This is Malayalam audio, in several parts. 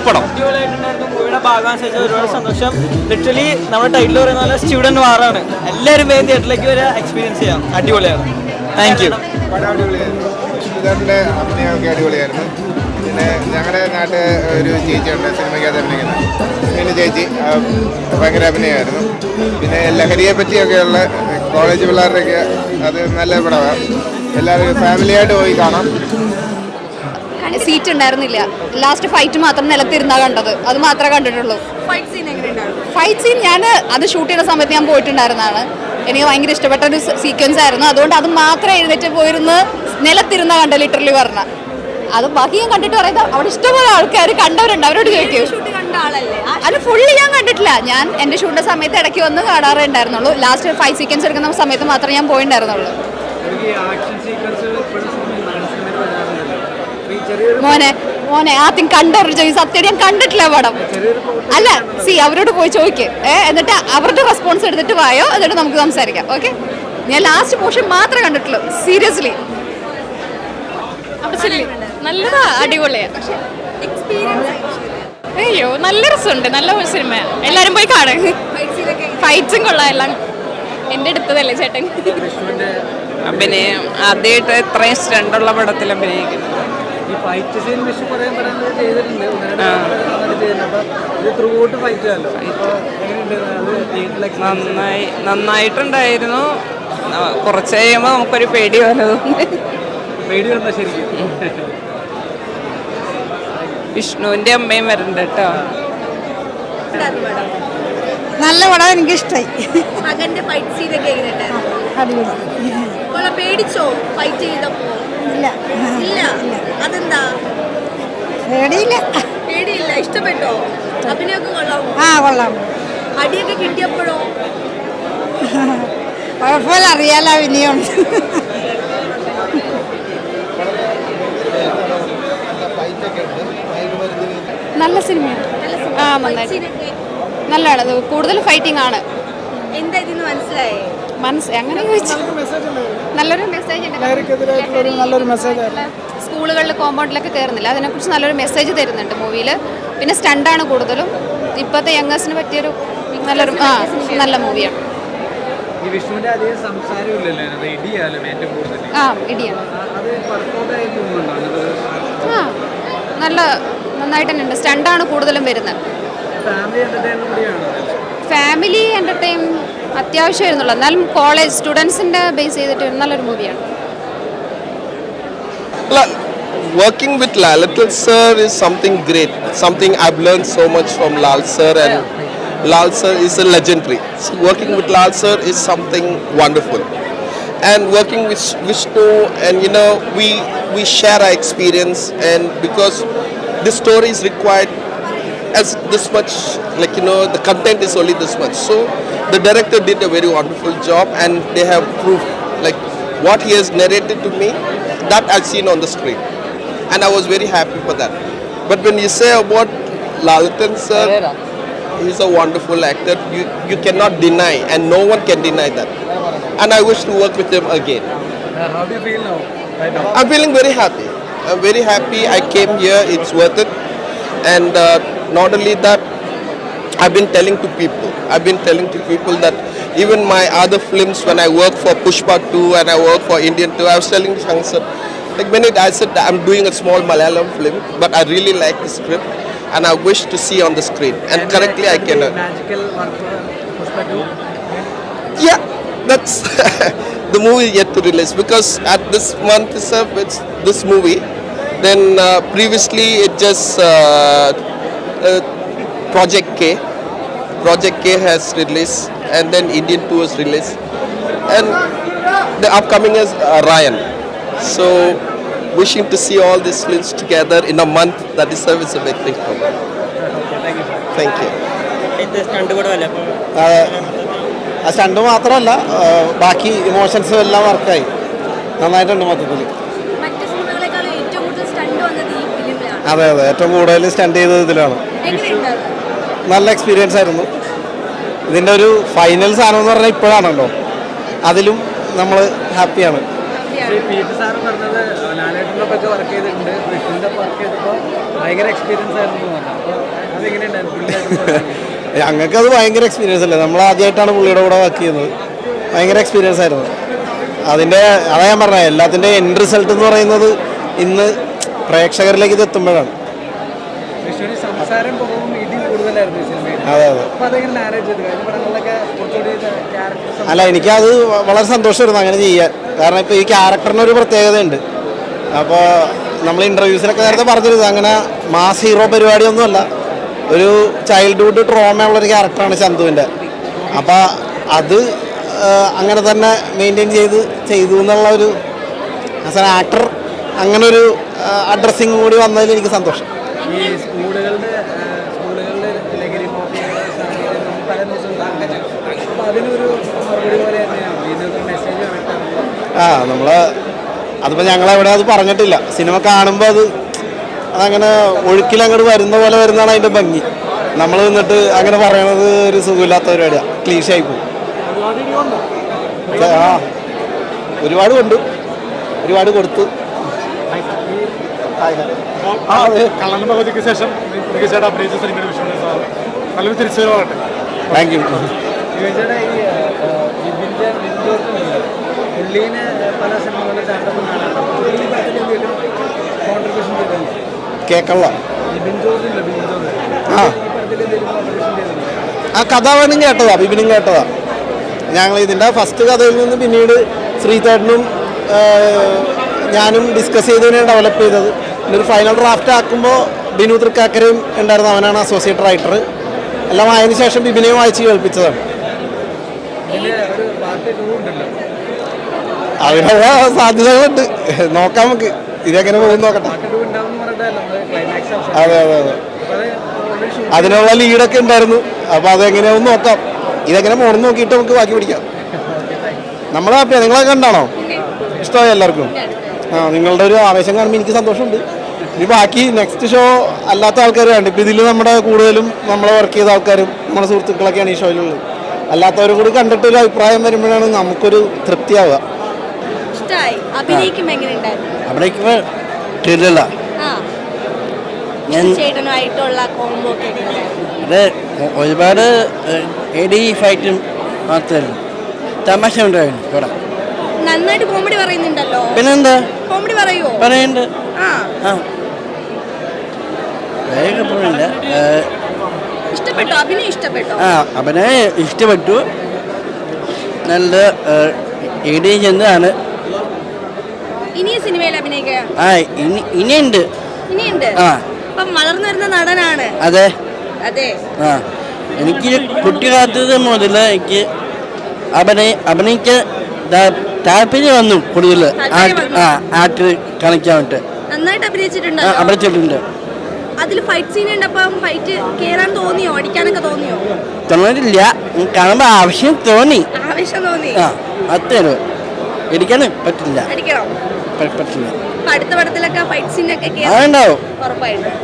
പടം മൂവിയുടെ ഭാഗം ഒരുപാട് സന്തോഷം. ലിറ്ററലി നമ്മുടെ ടൈറ്റിൽ പറയുന്ന പോലെ സ്റ്റുഡന്റ് വാറാണ്. എല്ലാവരും വേഗം തിയേറ്ററിലേക്ക് വരെ എക്സ്പീരിയൻസ് ചെയ്യാം. അടിപൊളിയാണ്. Thank you. അഭിനയമൊക്കെ അടിപൊളിയായിരുന്നു. പിന്നെ ഞങ്ങളുടെ നാട്ടിൽ ഒരു ചേച്ചിയുണ്ട് സിനിമയ്ക്കകത്ത് അഭിനയിക്കുന്നത് ചേച്ചി, ഭയങ്കര അഭിനയമായിരുന്നു. പിന്നെ ലഹരിയെ പറ്റിയൊക്കെയുള്ള കോളേജ് പിള്ളേരുടെയൊക്കെ അത് നല്ല പടമാണ്. എല്ലാവരും ഫാമിലിയായിട്ട് പോയി കാണാം. സീറ്റ് ഉണ്ടായിരുന്നില്ല. ലാസ്റ്റ് ഫൈറ്റ് മാത്രം നിലത്തിരുന്നാ കണ്ടത്. അത് മാത്രമേ കണ്ടിട്ടുള്ളൂ. ഫൈറ്റ് സീൻ ഞാൻ അത് ഷൂട്ട് ചെയ്യുന്ന സമയത്ത് ഞാൻ പോയിട്ടുണ്ടായിരുന്നതാണ്. എനിക്ക് ഭയങ്കര ഇഷ്ടപ്പെട്ട ഒരു സീക്വൻസ് ആയിരുന്നു. അതുകൊണ്ട് അത് മാത്രം എഴുന്നേറ്റ് പോയിരുന്ന് നിലത്തിരുന്ന കണ്ട ലിറ്ററലി പറഞ്ഞ അത് ബാക്കി ഞാൻ കണ്ടിട്ട് പറയുന്നത് അവിടെ ഇഷ്ടംപോലെ ആൾക്കാർ കണ്ടവരുണ്ട്. അവരോട് ചോദിക്കും. അത് ഫുള്ള് ഞാൻ കണ്ടിട്ടില്ല. ഞാൻ എൻ്റെ ഷൂട്ടിൻ്റെ സമയത്ത് ഇടയ്ക്ക് വന്ന് കാണാറേ ഉണ്ടായിരുന്നുള്ളൂ. ലാസ്റ്റ് 5 സീക്വൻസ് എടുക്കുന്ന സമയത്ത് മാത്രമേ ഞാൻ പോയിട്ടുണ്ടായിരുന്നുള്ളൂ. മോനെ ആദ്യം കണ്ടവരോട് ചോദിക്കും. സത്യം ഞാൻ കണ്ടിട്ടില്ല പടം. അല്ല അവരോട് പോയി ചോദിക്കും. എന്നിട്ട് അവരുടെ റെസ്പോൺസ് എടുത്തിട്ട് വായോ, എന്നിട്ട് നമുക്ക് സംസാരിക്കാം. ഓക്കെ, ഞാൻ ലാസ്റ്റ് പോർഷൻ മാത്രമേ കണ്ടിട്ടുള്ളൂ. സീരിയസ്ലി നല്ലതാ, അടിപൊളിയാ. അയ്യോ നല്ല രസമുണ്ട്. നല്ല ഒരു സിനിമ. എല്ലാരും പോയി കാണും. ഫൈറ്റ്സും കൊള്ളാം. എല്ലാം എന്റെ അടുത്തതല്ലേ ചേട്ടൻ. അഭിനയം ആദ്യമായിട്ട് ഇത്രയും സ്റ്റണ്ടുള്ള പടത്തിൽ അഭിനയിക്കുന്നു. നന്നായിട്ടുണ്ടായിരുന്നു. കുറച്ച് കഴിയുമ്പോൾ നമുക്കൊരു പേടി വന്നതുകൊണ്ട് വിഷ്ണുവിന്റെ അമ്മയും വരുന്നുണ്ട് കേട്ടോ. നല്ല പടം, എനിക്ക് ഇഷ്ടമായി. പേടിച്ചോ ഫൈറ്റ് ചെയ്തപ്പോ? ഇല്ല. അതെന്താ? പേടിയില്ല. ഇഷ്ടപ്പെട്ടോ? അഭിനയൊക്കെ കൊള്ളാമോ? കൊള്ളാം. അടിയൊക്കെ കിട്ടിയപ്പോഴോ? കുഴപ്പമില്ല, അറിയാലോ അഭിനയം. നല്ല സിനിമയാണ്. നല്ലതാണ്. കൂടുതൽ ഫൈറ്റിംഗ് ആണ്. എന്താ ഇതിന് മനസ്സിലായേ? അങ്ങനെ ചോദിച്ചു. നല്ലൊരു മെസ്സേജ് ഉണ്ട്. സ്കൂളുകളിൽ കോമ്പൗണ്ടിലൊക്കെ കയറുന്നില്ല, അതിനെക്കുറിച്ച് നല്ലൊരു മെസ്സേജ് തരുന്നുണ്ട് മൂവിയിൽ. പിന്നെ സ്റ്റണ്ടാണ് കൂടുതലും. ഇപ്പോഴത്തെ യങ്ങേഴ്സിന് പറ്റിയൊരു നല്ലൊരു നല്ല മൂവിയാണ്. ഇടിയാണ്. നന്നായിട്ട് തന്നെ ഉണ്ട്. സ്റ്റണ്ടാണ് കൂടുതലും വരുന്നത്. ഫാമിലി എൻ്റർടൈൻ അത്യാവശ്യമായിരുന്നുള്ളൂ. എന്നാലും കോളേജ് സ്റ്റുഡൻസിൻ്റെ ബേസ് ചെയ്തിട്ട് നല്ലൊരു മൂവിയാണ്. Working with Lalatal sir is something great. Something I've learned so much from Lal sir, and Lal sir is a legendary. So working with Lal sir is something wonderful. And working with Vishnu, and we share our experience, and because this story is required as this much, the content is only this much. So the director did a very wonderful job, and they have proved what he has narrated to me, that I've seen on the screen, and I was very happy for that. But when you say about Lalatal sir, he's a wonderful actor. You cannot deny, and no one can deny that. And I wish to work with him again. How do you feel now? I'm feeling very happy. I'm very happy. I came here. It's worth it. And not only that, I've been telling to people that even my other films, when I work for Pushpa 2 and I work for Indian 2, I was telling Shankar, I said that I'm doing a small Malayalam film, but I really like the script and I wish to see on the screen. And currently I cannot. Magical work for Pushpa 2? Yeah, that's the movie yet to release, because at this month itself it's this movie. Then previously it just Project K has released, and then Indian 2 is released, and the upcoming is Ryan. So wishing to see all these films together in a month, that itself is a big thing for me. Thank you. ആ സ്റ്റണ്ട് മാത്രമല്ല, ബാക്കി ഇമോഷൻസും എല്ലാം വർക്കായി നന്നായിട്ടുണ്ട് മൊത്തത്തിൽ. അതെ, ഏറ്റവും കൂടുതൽ സ്റ്റണ്ട് ചെയ്തത് ഇതിലാണ്. നല്ല എക്സ്പീരിയൻസ് ആയിരുന്നു. ഇതിൻ്റെ ഒരു ഫൈനൽ സാധനം എന്ന് പറഞ്ഞാൽ ഇപ്പോഴാണല്ലോ, അതിലും നമ്മൾ ഹാപ്പിയാണ്. മൂവിയാണ്. പീറ്റർ സാറ് പറഞ്ഞത് ലാലേട്ടനൊക്കെ വർക്ക് ചെയ്തിട്ടുണ്ട്, വിഷ്ണുവിൻ്റെ വർക്ക് ചെയ്തപ്പോൾ ഭയങ്കര എക്സ്പീരിയൻസ് ആയിരുന്നു പറഞ്ഞു. അപ്പോൾ അതെങ്ങനെയുണ്ടായിരുന്നു? ഞങ്ങൾക്ക് അത് ഭയങ്കര എക്സ്പീരിയൻസ് അല്ലേ, നമ്മൾ ആദ്യമായിട്ടാണ് പുള്ളിയുടെ കൂടെ വർക്ക് ചെയ്യുന്നത്. ഭയങ്കര എക്സ്പീരിയൻസ് ആയിരുന്നു. അതാ ഞാൻ പറഞ്ഞത്, എല്ലാത്തിൻ്റെ എൻഡ് റിസൾട്ട് എന്ന് പറയുന്നത് ഇന്ന് പ്രേക്ഷകരിലേക്ക് ഇത് എത്തുമ്പോഴാണ്. വിഷ്ണുവിന് സംസാരം കുറവും ഇടി കൂടുതലായിരുന്നു ഈ സിനിമയിൽ. അതെ അതെ. അപ്പോൾ അതെങ്ങനെ മാനേജ് ചെയ്തു? കഴിഞ്ഞ പടങ്ങളിലൊക്കെ കുറച്ചുകൂടി ക്യാരക്ടർ. അല്ല, എനിക്കത് വളരെ സന്തോഷമായിരുന്നു അങ്ങനെ ചെയ്യാൻ. കാരണം ഇപ്പോൾ ഈ ക്യാരക്ടറിനൊരു പ്രത്യേകതയുണ്ട്. അപ്പോൾ നമ്മൾ ഇൻ്റർവ്യൂസിലൊക്കെ നേരത്തെ പറഞ്ഞിരുന്നത് അങ്ങനെ മാസ് ഹീറോ പരിപാടിയൊന്നുമല്ല, ഒരു ചൈൽഡ്ഹുഡ് ട്രോമ ഉള്ളൊരു ക്യാരക്ടറാണ് ചന്തുവിൻ്റെ. അപ്പോൾ അത് അങ്ങനെ തന്നെ മെയിൻറ്റെയിൻ ചെയ്തു എന്നുള്ള ഒരു ആസ് ആൻ ആക്ടർ അങ്ങനെ ഒരു അഡ്രസ്സിങ് കൂടി വന്നതിൽ എനിക്ക് സന്തോഷം. ഈ സ്കൂളുകളുടെ ലഹരി മാഫിയയുടെ സാഹചര്യം നമ്മൾ പല ദിവസവും കാണുന്നത്. അപ്പോൾ അതിനൊരു മറുപടി പോലെ തന്നെയാണ് ഇതൊരു മെസ്സേജ് കണക്റ്റാണ്. നമ്മൾ അതിപ്പോൾ ഞങ്ങളെവിടെ അത് പറഞ്ഞിട്ടില്ല. സിനിമ കാണുമ്പോൾ അതങ്ങനെ ഒഴുക്കിലങ്ങോട്ട് വരുന്ന പോലെ വരുന്നതാണ് അതിൻ്റെ ഭംഗി. നമ്മൾ നിന്നിട്ട് അങ്ങനെ പറയണത് ഒരു സുഖമില്ലാത്ത പരിപാടിയാണ്, ക്ലീഷായി പോകും. ആ ഒരുപാട് കൊണ്ടു, ഒരുപാട് കൊടുത്തു. കള്ളൻ ഭഗവതിക്ക് ശേഷം മികച്ചയായിട്ട് അഭിനയിച്ച സിനിമയുടെ വിഷ്ണു സാർ നല്ലൊരു തിരിച്ചുവരവാകട്ടെ. Thank you. യുവജയുടെ ഈ പുള്ളീനെ പല സിനിമകളിൽ ചാട്ടപ്പം കാണാം. പുള്ളി പാട്ടിൽ എന്തെങ്കിലും കോൺട്രിബ്യൂഷൻ ചെയ്തിട്ടുണ്ട്? കേക്കള്ള ബിബിൻ ജോർജില്ല, ബിബിൻ ജോർജ് ആ ഈ പടത്തിൽ എന്തെങ്കിലും കോൺട്രിബ്യൂഷൻ ചെയ്തിട്ടുണ്ട്? ആ കഥ വേണം കേട്ടതാ, ബിബിനും കേട്ടതാ. ഞങ്ങൾ ഇതിൻ്റെ ഫസ്റ്റ് കഥയിൽ നിന്ന് പിന്നീട് ശ്രീതേട്ടനും ഞാനും ഡിസ്കസ് ചെയ്തതിനെ ഡെവലപ്പ് ചെയ്തത്. പിന്നെ ഒരു ഫൈനൽ ഡ്രാഫ്റ്റ് ആക്കുമ്പോൾ ബിനു തൃക്കാക്കരയും ഉണ്ടായിരുന്നു, അവനാണ് അസോസിയേറ്റ് റൈറ്റർ. എല്ലാം ആയതിനു ശേഷം ബിബിനെയും വായിച്ച് കേൾപ്പിച്ചതാണ്. ഒരു പാർട്ടി ടൂ ഉണ്ടല്ലോ, അതിനുള്ള സാധ്യതകളുണ്ട്, നോക്കാം നമുക്ക്. ഇതെങ്ങനെ പോകും നോക്കട്ടെ. പാർട്ടി ടൂ ഉണ്ടാവും പറഞ്ഞിട്ടല്ലോ നമ്മൾ ക്ലൈമാക്സ്. അതെ അതെ അതെ, അതിനുള്ള ലീഡൊക്കെ ഉണ്ടായിരുന്നു. അപ്പോൾ അതെങ്ങനെയാവും നോക്കാം. ഇതെങ്ങനെ പോകണം നോക്കിയിട്ട് നമുക്ക് ബാക്കി പിടിക്കാം. നമ്മൾ ഹാപ്പിയാണ്. നിങ്ങളൊക്കെ കണ്ടാണോ? ഇഷ്ടമായി എല്ലാവർക്കും? നിങ്ങളുടെ ഒരു ആവേശം കാണുമ്പോൾ എനിക്ക് സന്തോഷമുണ്ട്. ഇനി ബാക്കി നെക്സ്റ്റ് ഷോ അല്ലാത്ത ആൾക്കാർ വേണ്ട. ഇപ്പം ഇതിൽ നമ്മുടെ കൂടുതലും നമ്മളെ വർക്ക് ചെയ്ത ആൾക്കാരും നമ്മുടെ സുഹൃത്തുക്കളൊക്കെയാണ് ഈ ഷോയിലുള്ളത്. അല്ലാത്തവരും കൂടി കണ്ടിട്ടൊരു അഭിപ്രായം വരുമ്പോഴാണ് നമുക്കൊരു തൃപ്തിയാവുക. അഭിനയിക്കുമ്പോൾ ട്രില്ല ചേട്ടനുമായിട്ടുള്ള കോംബോ ഒക്കെ അത് ഒരുപാട് എഡി ഫൈറ്റും മാത്രമല്ല, തമാശ ഉണ്ടായിരുന്നു ഇവിടെ. നന്നായിട്ട് കോമഡി പറയുന്നുണ്ടല്ലോ. പിന്നെന്താ കോമഡി പറയുമോ? പറയുന്നുണ്ട്. ഇഷ്ടപ്പെട്ടോ? അഭിനയം ഇഷ്ടപ്പെട്ടോ? അഭിനയം ഇഷ്ടപ്പെട്ടു. നല്ല എഡി ചെന്നാണ്. ഇനിയും സിനിമയിൽ അഭിനയിക്കുക? ഇനിയുണ്ട്. അപ്പം വളർന്നു വരുന്ന നടനാണ്. അതെ അതെ. എനിക്ക് കുട്ടിക്കാലത്ത് മുതൽ എനിക്ക് അഭിനയിക്കാൻ താല്പര്യം വന്നു. കൂടുതൽ ആക്ടർ കളിക്കാൻ വേണ്ടി നന്നായിട്ട് അഭിനയിച്ചിട്ടുണ്ട്. അതിൽ ഫൈറ്റ് സീൻ ഉണ്ടപ്പം ഫൈറ്റ് കേറാൻ തോന്നിയോ? അടിക്കാനൊക്കെ തോന്നിയോ? തോന്നിയിട്ടില്ല, കാണുമ്പോൾ ആവശ്യം തോന്നി. അത്രേ ഇടിക്കാനും പറ്റില്ല. പറ്റില്ല. അടുത്ത പടത്തിലൊക്കെ ഫൈറ്റ് സീനൊക്കെ അതുണ്ടാവും,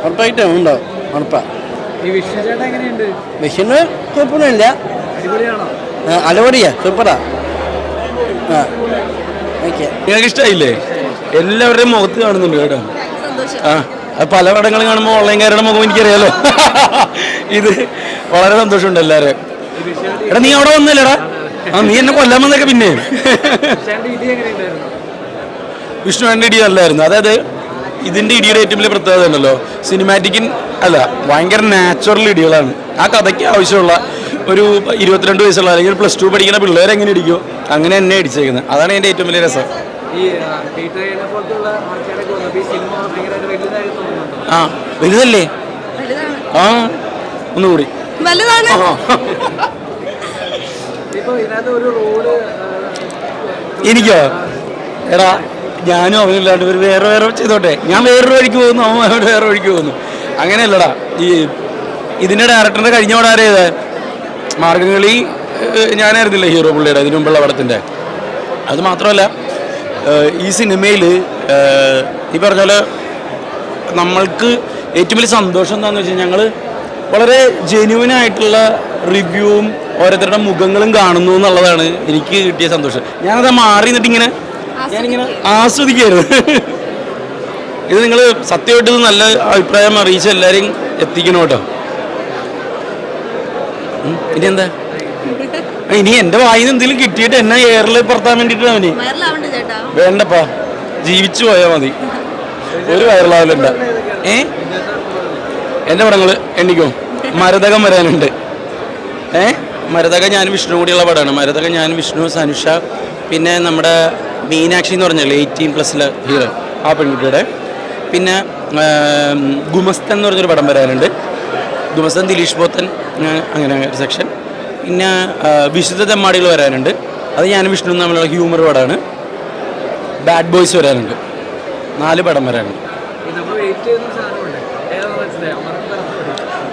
ഉറപ്പായിട്ടും ഉണ്ടാവും, ഉറപ്പാ. വിഷ്ണു കുഴപ്പമൊന്നുമില്ല, അടിപൊളിയാ, സൂപ്പറാ. നിങ്ങൾക്ക് ഇഷ്ടമായില്ലേ? എല്ലാവരുടെയും മുഖത്ത് കാണുന്നുണ്ട് കേട്ടോ. അത് പല പടങ്ങൾ കാണുമ്പോൾ ഓൺലൈൻകാരുടെ മുഖം എനിക്കറിയാലോ. ഇത് വളരെ സന്തോഷമുണ്ട് എല്ലാവരും. എടാ നീ അവിടെ വന്നില്ലടാ, നീ എന്നെ കൊല്ലാൻ വന്നൊക്കെ. പിന്നെ വിഷ്ണുവിൻ്റെ ഇടി നല്ലായിരുന്നു. അതായത് ഇതിൻ്റെ ഇടിയുടെ ഏറ്റവും വലിയ പ്രത്യേകത ഉണ്ടല്ലോ, സിനിമാറ്റിക്കിൻ അല്ല, ഭയങ്കര നാച്ചുറൽ ഇടികളാണ്. ആ കഥയ്ക്ക് ആവശ്യമുള്ള ഒരു 22 വയസ്സുള്ള അല്ലെങ്കിൽ +2 പഠിക്കുന്ന പിള്ളേരെ എങ്ങനെ ഇടിക്കുമോ അങ്ങനെ എന്നെ അടിച്ചേക്കുന്നത്. അതാണ് എൻ്റെ ഏറ്റവും വലിയ രസം. വലുതല്ലേ? ഒന്നുകൂടി എനിക്കോ? എടാ ഞാനും അവനില്ലാണ്ട് ഒരു വേറെ ചെയ്തോട്ടെ. ഞാൻ വേറൊരു വഴിക്ക് പോകുന്നു, അവൻ വേറെ വഴിക്ക് പോകുന്നു. അങ്ങനെയല്ലടാ. ഇതിൻ്റെ ഡയറക്ടറിൻ്റെ കഴിഞ്ഞ പടം ആരാ ചെയ്തത്? മാർഗംകളി ഞാനായിരുന്നില്ല ഹീറോ പുള്ളിയുടെ ഇതിനു മുമ്പുള്ള പടത്തിൻ്റെ. അത് മാത്രമല്ല ഈ സിനിമയിൽ ഈ പറഞ്ഞ പോലെ നമ്മൾക്ക് ഏറ്റവും വലിയ സന്തോഷം എന്താണെന്ന് വെച്ചാൽ ഞങ്ങൾ വളരെ ജെന്യുവനായിട്ടുള്ള റിവ്യൂവും ഓരോരുത്തരുടെ മുഖങ്ങളും കാണുന്നു എന്നുള്ളതാണ് എനിക്ക് കിട്ടിയ സന്തോഷം. ഞാനത് മാറി നിന്നിട്ട് ഇങ്ങനെ ഞാനിങ്ങനെ ആസ്വദിക്കായിരുന്നു. ഇത് നിങ്ങൾ സത്യമായിട്ട് നല്ല അഭിപ്രായം അറിയിച്ച് എല്ലാവരെയും എത്തിക്കണം കേട്ടോ. ഇനി എന്താ, ഇനി എൻ്റെ വായിൽ നിന്ന് എന്തെങ്കിലും കിട്ടിയിട്ട് എന്നെ എയറിൽ പുറത്താൻ വേണ്ടിയിട്ടാണ് അവന്. വേണ്ടപ്പാ, ജീവിച്ചു പോയാൽ മതി, ഒരു വൈറലാവലുണ്ട. എൻ്റെ പടങ്ങൾ എണ്ണിക്കോ. മരതകം വരാനുണ്ട്. മരതക ഞാൻ വിഷ്ണു കൂടിയുള്ള പടമാണ്. മരതക ഞാൻ വിഷ്ണു, സനുഷ, പിന്നെ നമ്മുടെ മീനാക്ഷി എന്ന് പറഞ്ഞാൽ 18+ ഹീറോ, ആ പെൺകുട്ടിയുടെ. പിന്നെ ഗുമസ്തൻ എന്ന് പറഞ്ഞൊരു പടം വരാനുണ്ട്. ഗുമസ്തൻ ദിലീഷ് പോത്തൻ, അങ്ങനെ ഒരു സെക്ഷൻ. പിന്നെ വിശുദ്ധ തെമ്മാടികൾ വരാനുണ്ട്. അത് ഞാൻ വിഷ്ണു തമ്മിലുള്ള ഹ്യൂമർ പടമാണ്. ബാഡ് ബോയ്സ് വരാനുണ്ട്. 4 പടം വരാനുണ്ട്.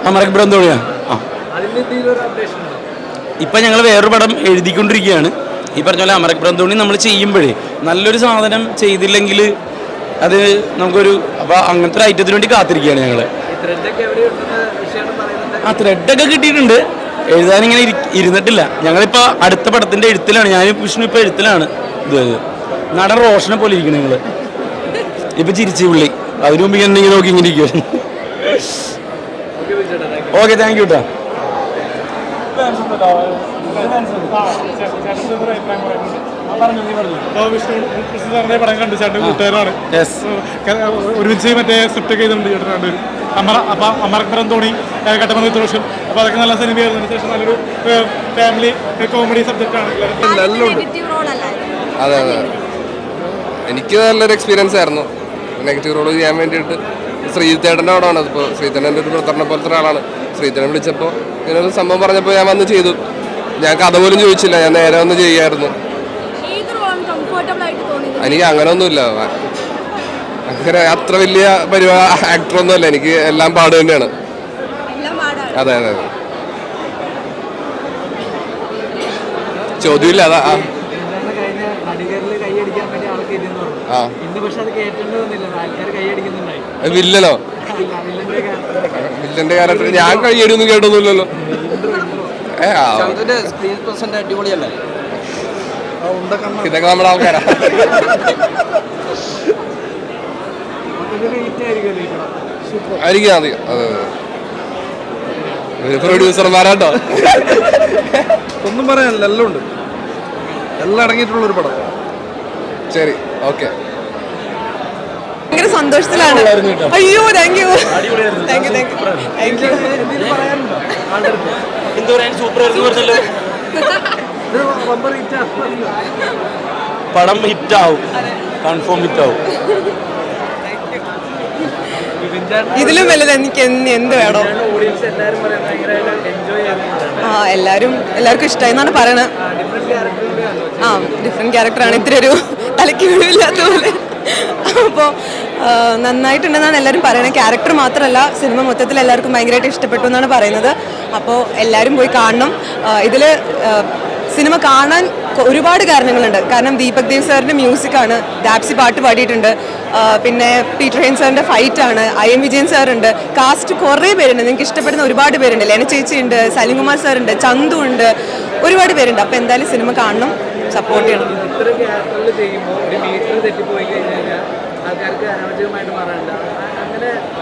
അമരക് ബ്രന്തോണിയാണ്. ഇപ്പം ഞങ്ങൾ വേറൊരു പടം എഴുതിക്കൊണ്ടിരിക്കുകയാണ്. ഈ പറഞ്ഞ പോലെ അമരക് ബ്രന്തോണി നമ്മൾ ചെയ്യുമ്പോഴേ നല്ലൊരു സാധനം ചെയ്തില്ലെങ്കിൽ അത് നമുക്കൊരു, അപ്പോൾ അങ്ങനത്തെ ഒരു ഐറ്റത്തിന് വേണ്ടി കാത്തിരിക്കുകയാണ് ഞങ്ങൾ. ആ ത്രെഡൊക്കെ കിട്ടിയിട്ടുണ്ട്. എഴുതാനിങ്ങനെ ഇരുന്നിട്ടില്ല. ഞങ്ങളിപ്പോൾ അടുത്ത പടത്തിൻ്റെ എഴുത്തിലാണ്. ഞാൻ വിഷ്ണു ഇപ്പോൾ എഴുത്തിലാണ്. ഇത് നടൻ റോഷനെ പോലെ ഇരിക്കണം നിങ്ങൾ. ഇപ്പം ചിരിച്ചു പുള്ളി. അതിനു മുമ്പ് ഇങ്ങനെ നോക്കി ഇങ്ങനെ ഇരിക്കുവായിരുന്നു. ഓക്കെ, താങ്ക് യു കേട്ടോ. പടം കണ്ടു ചേട്ടൻ കൂട്ടുകാരാണ്. ഒരുമിച്ച് മറ്റേ സ്ക്രിപ്റ്റ് ഒക്കെ ചെയ്തിട്ടുണ്ട് ചേട്ടൻ. അമരക് ബ്രന്തോണി, കട്ടമന ദോഷം, അപ്പോൾ അതൊക്കെ നല്ല സിനിമയായിരുന്നു. ശേഷം നല്ലൊരു ഫാമിലി കോമഡി സബ്ജക്റ്റാണ്. അതെ അതെ, എനിക്ക് നല്ലൊരു എക്സ്പീരിയൻസ് ആയിരുന്നു. നെഗറ്റീവ് റോൾ ചെയ്യാൻ വേണ്ടിയിട്ട് ശ്രീധേട്ടൻ്റെ പടമാണ്. അതിപ്പോൾ ശ്രീധേട്ടൻ്റെ ഒരു ബ്രദറിനെ പോലത്തെ ഒരാളാണ്. ശ്രീധേട്ടൻ വിളിച്ചപ്പോൾ ഇങ്ങനൊരു സംഭവം പറഞ്ഞപ്പോൾ ഞാൻ വന്ന് ചെയ്തു. ഞാൻ കഥ പോലും ചോദിച്ചില്ല, ഞാൻ നേരെ വന്ന് ചെയ്യായിരുന്നു. എനിക്ക് അങ്ങനെ ഒന്നുമില്ല, അങ്ങനെ അത്ര വലിയ ആക്ടറൊന്നുമല്ല. എനിക്ക് എല്ലാം പാട് തന്നെയാണ്. അതെ അതെ അതെ, ചോദ്യമില്ല. അതാ വില്ലനോ? വില്ലന്റെ ക്യാരക്ടർ ഞാൻ കയ്യടിയൊന്നും കേട്ടൊന്നുമില്ലല്ലോ. ഇതൊക്കെ നമ്മുടെ ആൾക്കാരാ. ആയിരിക്കും. അതെ അതെ, പ്രൊഡ്യൂസർമാരാട്ടോ. ഒന്നും പറയാനില്ല, എല്ലാം ഉണ്ട്, എല്ലാം അടങ്ങിയിട്ടുള്ളൊരു പടം. ശരി, ഓക്കെ. ഭയങ്കര സന്തോഷത്തിലാണ്. അയ്യോ, താങ്ക് യു. പടം ഹിറ്റാവും, കൺഫേം ഹിറ്റാവും. ഇതിലും വലുത് എനിക്ക് എന്ത് വേണോ? എല്ലാവർക്കും ഇഷ്ടമായി എന്നാണ് പറയണത്. ഡിഫറെന്റ് ക്യാരക്ടറാണ്. ഇത്തിരി ഒരു തലയ്ക്ക് വീഴില്ലാത്ത പോലെ. അപ്പോൾ നന്നായിട്ടുണ്ടെന്നാണ് എല്ലാവരും പറയുന്നത്. ക്യാരക്ടർ മാത്രമല്ല, സിനിമ മൊത്തത്തിൽ എല്ലാവർക്കും ഭയങ്കരമായിട്ട് ഇഷ്ടപ്പെട്ടു എന്നാണ് പറയുന്നത്. അപ്പോൾ എല്ലാവരും പോയി കാണണം. ഇതിൽ സിനിമ കാണാൻ ഒരുപാട് കാരണങ്ങളുണ്ട്. കാരണം ദീപക് ദേവ് സാറിൻ്റെ മ്യൂസിക്കാണ്, ഡാപ്സി പാട്ട് പാടിയിട്ടുണ്ട്, പിന്നെ പീറ്റർ ഹെയിൻ സാറിൻ്റെ ഫൈറ്റാണ്, IM വിജയൻ സാറുണ്ട്, കാസ്റ്റ് കുറേ പേരുണ്ട്. നിങ്ങൾക്ക് ഇഷ്ടപ്പെടുന്ന ഒരുപാട് പേരുണ്ട്. ലെന ചേച്ചിയുണ്ട്, സലിംകുമാർ സാറുണ്ട്, ചന്തു ഉണ്ട്, ഒരുപാട് പേരുണ്ട്. അപ്പോൾ എന്തായാലും സിനിമ കാണണം, സപ്പോർട്ട് ചെയ്യണം.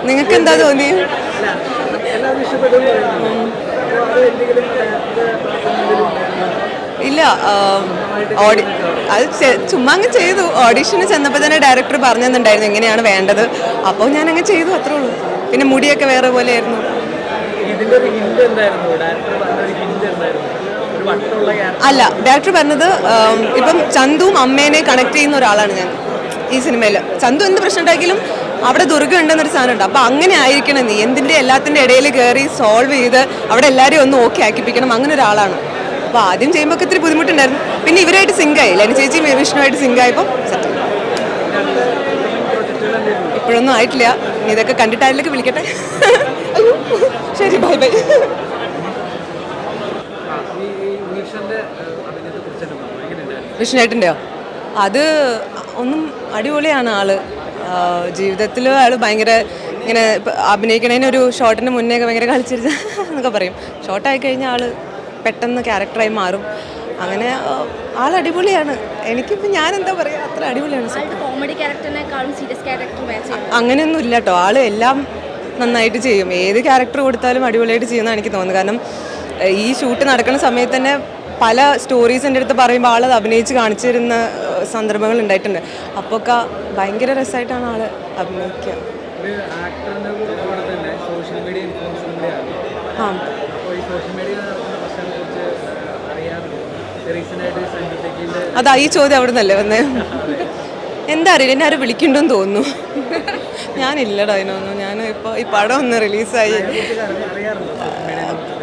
നിങ്ങൾക്ക് എന്താ തോന്നി? ഇല്ല, അത് ചുമ്മാ അങ്ങ് ചെയ്തു. ഓഡിഷന് ചെന്നപ്പോൾ തന്നെ ഡയറക്ടർ പറഞ്ഞു തന്നിട്ടുണ്ടായിരുന്നു എങ്ങനെയാണ് വേണ്ടത്. അപ്പോൾ ഞാൻ അങ്ങ് ചെയ്തു, അത്രേ ഉള്ളൂ. പിന്നെ മുടിയൊക്കെ വേറെ പോലെ ആയിരുന്നു. അല്ല, ഡയറക്ടർ പറഞ്ഞത് ഇപ്പം ചന്തുവും അമ്മേനെ കണക്ട് ചെയ്യുന്ന ഒരാളാണ് ഞാൻ ഈ സിനിമയിൽ. ചന്തു എന്ത് പ്രശ്നം ഉണ്ടാക്കിയാലും അവിടെ ദുർഗ ഉണ്ടെന്നൊരു സാധനമുണ്ട്. അപ്പോൾ അങ്ങനെ ആയിരിക്കണം നീ, എന്തിൻ്റെ എല്ലാത്തിൻ്റെ ഇടയിൽ കയറി സോൾവ് ചെയ്ത് അവിടെ എല്ലാവരെയും ഒന്ന് ഓക്കെ ആക്കിപ്പിക്കണം, അങ്ങനെ ഒരാളാണ്. അപ്പോൾ ആദ്യം ചെയ്യുമ്പോൾ ഇത്തിരി ബുദ്ധിമുട്ടുണ്ടായിരുന്നു. പിന്നെ ഇവരായിട്ട് സിങ്കായി, ലെന ചേച്ചി വിഷ്ണുവായിട്ട് സിങ്കായപ്പോൾ സെറ്റ്. ഇപ്പോഴൊന്നും ആയിട്ടില്ല. ഇതൊക്കെ കണ്ടിട്ട് ആരിലേക്ക് വിളിക്കട്ടെ. ശരി, ബൈ ബൈ. വിഷ്ണുവേട്ടൻ്റെയോ? അത് ഒന്നും അടിപൊളിയാണ് ആള്. ജീവിതത്തിൽ ആൾ ഭയങ്കര ഇങ്ങനെ അഭിനയിക്കണതിന് ഒരു ഷോട്ടിന് മുന്നേ ഒക്കെ ഭയങ്കര കളിച്ചിരുന്ന എന്നൊക്കെ പറയും. ഷോർട്ടായി കഴിഞ്ഞാൽ ആൾ പെട്ടെന്ന് ക്യാരക്ടറായി മാറും. അങ്ങനെ ആൾ അടിപൊളിയാണ്. എനിക്കിപ്പോൾ ഞാൻ എന്താ പറയുക, അത്ര അടിപൊളിയാണ്. കോമഡി ക്യാരക്ടറിനെക്കാളും സീരിയസ് ക്യാരക്ടർ മാച്ച് ചെയ്യും. അങ്ങനെയൊന്നും ഇല്ല കേട്ടോ, ആൾ എല്ലാം നന്നായിട്ട് ചെയ്യും. ഏത് ക്യാരക്ടർ കൊടുത്താലും അടിപൊളിയായിട്ട് ചെയ്യുമെന്നാണ് എനിക്ക് തോന്നുന്നത്. കാരണം ഈ ഷൂട്ട് നടക്കുന്ന സമയത്ത് തന്നെ പല സ്റ്റോറീസ് എൻ്റെ അടുത്ത് പറയുമ്പോൾ ആളത് അഭിനയിച്ച് കാണിച്ചു തരുന്ന സന്ദർഭങ്ങൾ ഉണ്ടായിട്ടുണ്ട്. അപ്പോൾ ഒക്കെ ഭയങ്കര രസമായിട്ടാണ് ആൾ അഭിനയിക്കുക. ആക്ടറിന്റെ കൂടെ തന്നെ സോഷ്യൽ മീഡിയ ഇൻഫ്ലുവൻസും കൂടിയാണ്. അപ്പോൾ ഈ സോഷ്യൽ മീഡിയ നടക്കുന്ന പ്രശ്നങ്ങളെ കുറിച്ച് അറിയാറുണ്ട്. റീസെന്റ് ആയിട്ട് സഞ്ജുടെക്കിന്റെ അതാ ഈ ചോദ്യം അവിടെ നിന്നല്ലേ വന്നേ? എന്താ അറിയില്ല, എന്നെ ആരും വിളിക്കണ്ടെന്ന് തോന്നുന്നു. ഞാനില്ലടാ അതിനൊന്നും. ഞാൻ ഇപ്പോൾ ഈ പടം ഒന്ന് റിലീസായി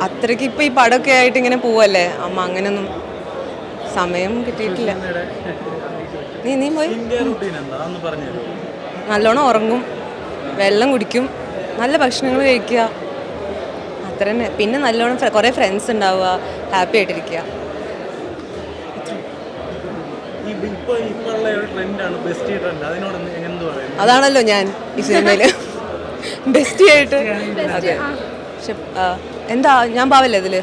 അത്രയ്ക്ക് ഇപ്പോൾ ഈ പടമൊക്കെ ആയിട്ട് ഇങ്ങനെ പോവല്ലേ അമ്മ, അങ്ങനെയൊന്നും സമയം കിട്ടിയിട്ടില്ല. നീ പോയി നല്ലോണം ഉറങ്ങും, വെള്ളം കുടിക്കും, നല്ല ഭക്ഷണങ്ങൾ കഴിക്കുക, അത്ര തന്നെ. പിന്നെ നല്ലോണം കുറേ ഫ്രണ്ട്സ് ഉണ്ടാവുക, ഹാപ്പി ആയിട്ടിരിക്കുക. അതാണല്ലോ ഞാൻ ഈ സിനിമയിൽ ബെസ്റ്റി ആയിട്ട്. അതെ, പക്ഷെ എന്താ ഞാൻ പാവല്ലേ ഇതിൽ?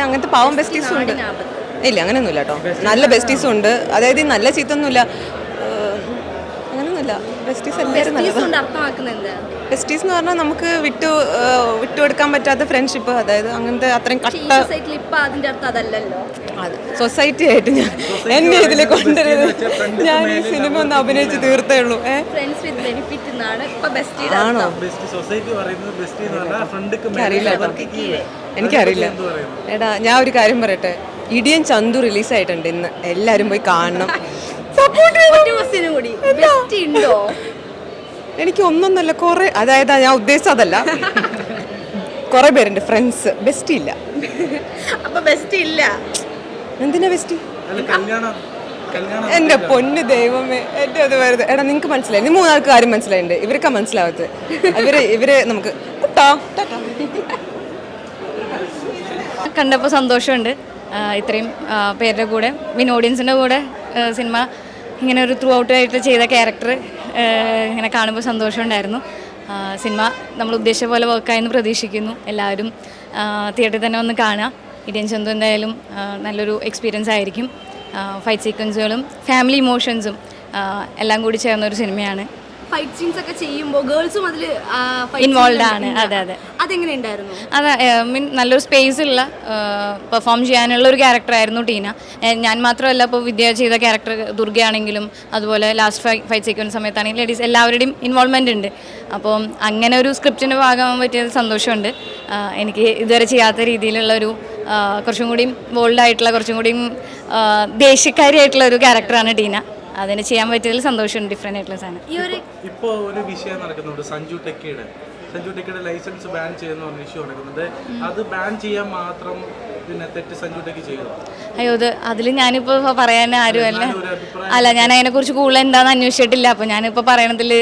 അങ്ങനത്തെ പാവം ബെസ്റ്റീസും ഉണ്ട്. ഇല്ല അങ്ങനെയൊന്നുമില്ല കേട്ടോ, നല്ല ബെസ്റ്റീസും ഉണ്ട്. അതായത് നല്ല ചീത്തൊന്നുമില്ല, അങ്ങനെയൊന്നുമില്ല. ബെസ്റ്റീസ് എല്ലാവരും നല്ലതാണ്. ബെസ്റ്റീസ് എന്ന് പറഞ്ഞാൽ നമുക്ക് വിട്ടുകൊടുക്കാൻ പറ്റാത്ത ഫ്രണ്ട്ഷിപ്പ്, അതായത് അങ്ങനത്തെ അത്രയും കട്ട സൊസൈറ്റി ആയിട്ട് ഞാൻ എന്നെ ഇതിൽ കൊണ്ടുവരുന്നത്. ഞാൻ ഈ സിനിമ ഒന്ന് അഭിനയിച്ച് തീർത്തേ ഉള്ളൂ. ആണോ? എനിക്കറിയില്ല. എടാ ഞാൻ ഒരു കാര്യം പറയട്ടെ, ഇടിയൻ ചന്തു റിലീസായിട്ടുണ്ട് ഇന്ന്, എല്ലാവരും പോയി കാണണം. എനിക്ക് ഒന്നൊന്നല്ല, കുറെ, അതായത് ഞാൻ ഉദ്ദേശിച്ചതല്ല, കുറെ പേരുണ്ട് ഫ്രണ്ട്സ്. ബെസ്റ്റ് ഇല്ല. എന്തിനാ ബെസ്റ്റ്? എന്റെ പൊന്ന് ദൈവമേ, എന്റെ അത് വരുന്നത്. എടാ നിങ്ങൾക്ക് മനസ്സിലായി, നീ മൂന്നാൾക്ക് കാര്യം മനസ്സിലായിട്ടുണ്ട്, ഇവരൊക്കെ മനസ്സിലാവത്ത്. ഇവര് നമുക്ക് കണ്ടപ്പോൾ സന്തോഷമുണ്ട്. ഇത്രയും പേരുടെ കൂടെ ഓഡിയൻസിൻ്റെ കൂടെ സിനിമ ഇങ്ങനെ ഒരു ത്രൂ ഔട്ട് ആയിട്ട് ചെയ്ത ക്യാരക്ടർ ഇങ്ങനെ കാണുമ്പോൾ സന്തോഷമുണ്ടായിരുന്നു. സിനിമ നമ്മൾ ഉദ്ദേശിച്ച പോലെ വർക്കായെന്ന് പ്രതീക്ഷിക്കുന്നു. എല്ലാവരും തിയേറ്ററിൽ തന്നെ വന്ന് കാണുക. ഇടിയൻ ചന്തു എന്തായാലും നല്ലൊരു എക്സ്പീരിയൻസ് ആയിരിക്കും. ഫൈറ്റ് സീക്വൻസുകളും ഫാമിലി ഇമോഷൻസും എല്ലാം കൂടി ചേർന്ന ഒരു സിനിമയാണ്. ഫൈറ്റ് സീൻസ് ഒക്കെ ചെയ്യുമ്പോൾ ഗേൾസും അതിൽ ഇൻവോൾവ് ആണ്. അതെ അതെ, അതെങ്ങനെ ഉണ്ടായിരുന്നു? അതെ, മീൻ നല്ലൊരു സ്പേസുള്ള പെർഫോം ചെയ്യാനുള്ള ഒരു ക്യാരക്ടറായിരുന്നു ടീന. ഞാൻ മാത്രമല്ല, ഇപ്പോൾ വിദ്യ ചെയ്ത ക്യാരക്ടർ ദുർഗയാണെങ്കിലും അതുപോലെ ലാസ്റ്റ് ഫൈറ്റ് സീക്വൻസ് സമയത്താണെങ്കിലും ലേഡീസ് എല്ലാവരുടെയും ഇൻവോൾവ്മെൻ്റ് ഉണ്ട്. അപ്പോൾ അങ്ങനെ ഒരു സ്ക്രിപ്റ്റിൻ്റെ ഭാഗമാകാൻ പറ്റിയത് സന്തോഷമുണ്ട്. എനിക്ക് ഇതുവരെ ചെയ്യാത്ത രീതിയിലുള്ളൊരു കുറച്ചും കൂടിയും ബോൾഡായിട്ടുള്ള, കുറച്ചും കൂടിയും ദേഷ്യക്കാരിയായിട്ടുള്ള ഒരു ക്യാരക്ടറാണ് ടീന. അതിന് ചെയ്യാൻ പറ്റിയതിൽ സന്തോഷമുണ്ട്. ഡിഫറെൻ്റ് ആയിട്ടുള്ള സാധനം. ഇപ്പോൾ ഒരു വിഷയം നടക്കുന്നുണ്ട്, സഞ്ജു ടെക്കിയുടെ ലൈസൻസ് ബാൻ ചെയ്യുന്ന ഒരു ഇഷ്യൂ നടക്കുന്നുണ്ട്. അത് ബാൻ ചെയ്യാൻ മാത്രം പിന്നെ തെറ്റ് സഞ്ജു ടെക്കി ചെയ്തു. അയ്യോ, അതിൽ ഞാനിപ്പോൾ പറയാൻ ആരുമല്ല. അല്ല, ഞാൻ അതിനെക്കുറിച്ച് കൂടുതൽ എന്താണെന്ന് അന്വേഷിച്ചിട്ടില്ല. അപ്പോൾ ഞാനിപ്പോൾ പറയണതിൽ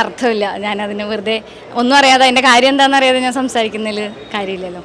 അർത്ഥമില്ല. ഞാനതിന് വെറുതെ ഒന്നും അറിയാതെ, അതിൻ്റെ കാര്യം എന്താണെന്ന് അറിയാതെ ഞാൻ സംസാരിക്കുന്നതിൽ കാര്യമില്ലല്ലോ.